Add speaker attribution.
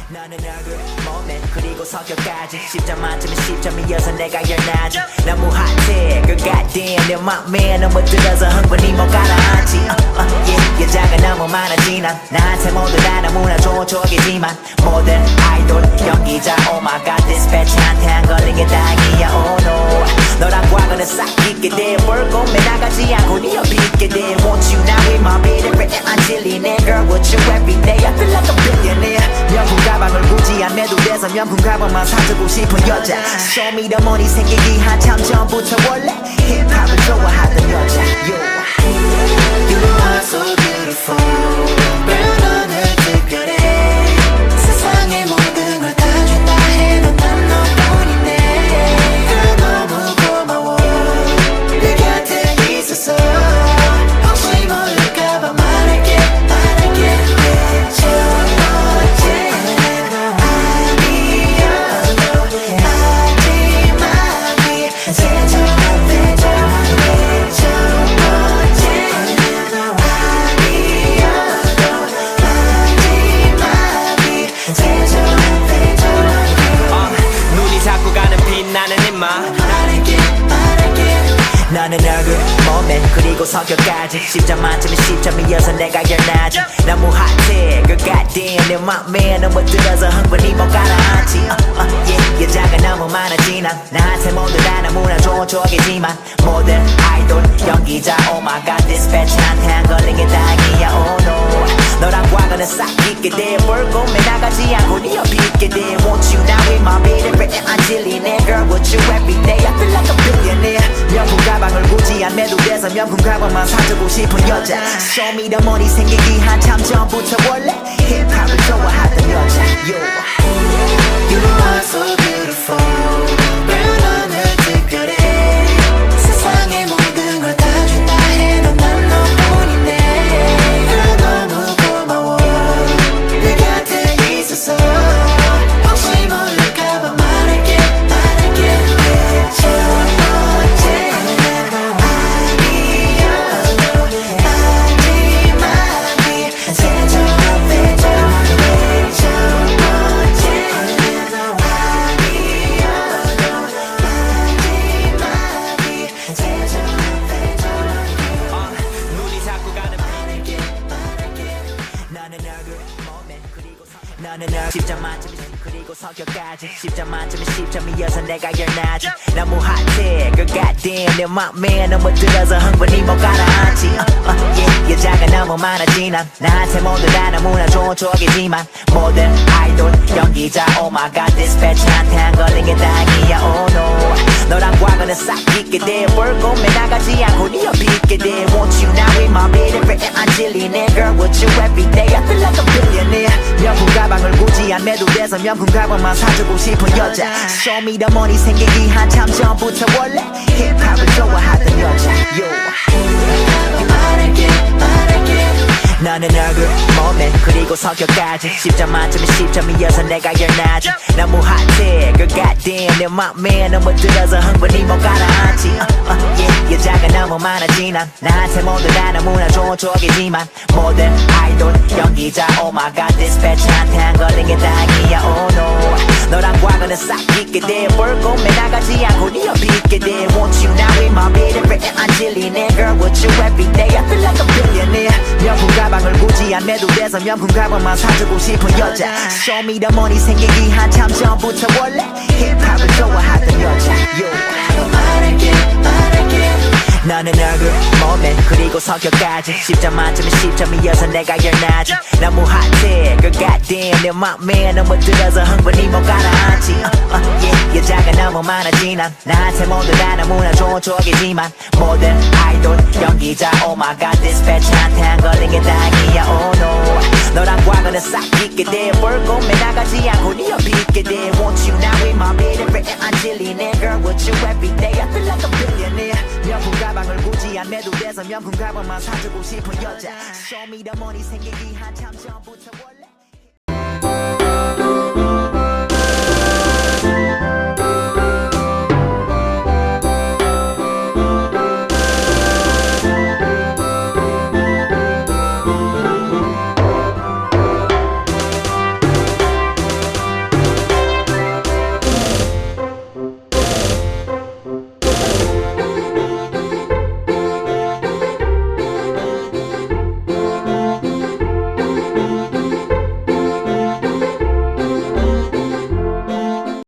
Speaker 1: 너는 얼굴, 몸매, 그리고 성격까지 10점 만점에 10점이어서 내가 열나지 너무 핫해 그 goddamn 내 맘에 너무 들어서 흥분이 못 가라앉지 여자가 너무 많아지 난 나한테 모두 다 너무나 좋은 쪽이지만 모든 아이돌 연기자 Oh my god 디스패치한테 안 걸린 게 다행이야 Oh no 너랑 과거는 싹 잊게 돼 뭘 꿈에 나가지 않고 네 옆에 있게 돼 Want you now in my bed every 안 질리네 Girl with you every day I feel like a billionaire 명품 가방을 굳이 안 매도 돼서 명품 가방만 사주고 싶은 여자 Show me the money 생기기 한참 전부터 원래 힙합을 좋아하던 여자
Speaker 2: You are so beautiful Girl 너는 특별해 세상의 모든 걸 다 준다 해도 난 너뿐이네 Girl 너무 고마워 내 곁에 있어서 혹시 모를까봐 말할게
Speaker 1: 너는 얼굴, 몸매, 그리고 성격까지 10점 만점에 10점이어서 내가 열나지 너무 핫해 그 goddamn 내 맘에 너무 들어서 흥분이 못 가라앉지 여자가 너무 많아지 난 나한테 모두 다 너무나 좋은 쪽이지만 모든 아이돌 연기자 Oh my god 디스패치한테 안 걸린 게 다행이야 Oh no 너랑 과거는 싹 잊게 돼뭘 꿈에 나가지 않고 네 옆에 있게 돼 Want you now in my bed every 안 질리네 Girl with you every day I feel like a billionaire 명품 가방을 굳이 안 매도 돼서 명품 가방만 사주고 싶은 여자 Show me the money 생기기 한참 전부터 원래 힙합을 좋아하던 여자
Speaker 2: You are so beautiful Girl 너는 특별해 세상의 모든 걸 다 준다 해도 난 너뿐이네 Girl 너무 고마워 내 곁에 있어서 혹시 모를까봐 말할게
Speaker 1: 너는 10점 만점에 그리고 성격까지 10점 만점에 10점이어서 내가 열나지 너무 핫해 그 goddamn 내 맘에 너무 들어서 흥분이 못 가라앉지 여자가 너무 많아지 난 나한테 모두 다 너무나 좋은 쪽이지만 모든 아이돌 연기자 Oh my god 디스패치한테 안 걸린 게 다행이야 Oh no 너랑 과거는 싹 잊게 돼뭘 꿈에 나가지 않고 네 옆에 있게 돼 Want you now in my bed every 안 질리네 Girl with you every day I feel like a billionaire 명품 가방을 굳이 안 매도 돼서 명품 가방만 사주고 싶은 여자 Show me the money 생기기 한참 전부터 원래 힙합을 좋아하던 여자 너는 얼굴, 몸매, 그리고 성격까지 10점 만점에 10점이어서 내가 열나지 너무 핫해 그 goddamn 내 맘에 너무 들어서 흥분이 못 가라앉지 여자가 너무 많아지 난 나한테 모두 다 너무나 좋은 쪽이지만 모든 아이돌 연기자 Oh my god 디스패치한테 안 걸린 게 다행이야 Oh no 너랑 과거는 싹 잊게 돼뭘 꿈에 나가지 않고 네 옆에 있게 돼 Want you now in my bed every 안 질리네 Girl with you every day I feel like a billionaire 명품 가방을 굳이 안 매도 돼서 명품 가방만 사주고 싶은 여자 Show me the money 생기기 한참 전부터 원래 힙합을 좋아하던 여자 너는 얼굴, 몸매, 그리고 성격까지 10점 만점에 10점이어서 내가 열나지 너무 핫해 그 goddamn 내 맘에 너무 들어서 흥분이 못 가라앉지 여자가 너무 많아지 난 나한테 모두 다 너무나 좋은 쪽이지만 모든 아이돌 연기자 Oh my god 디스패치한테 안 걸린 게 다행이야 Oh no 너랑 과거는 싹 잊게 돼뭘 꿈에 나가지 않고 네 옆에 있게 돼 Want you now in my bed every 안 질리네 Girl with you every day I feel like a billionaire 명품 가방을 굳이 안 매도 돼서 명품 가방만 사주고 싶은 여자 Show me the money 생기기 한참 전부터 원래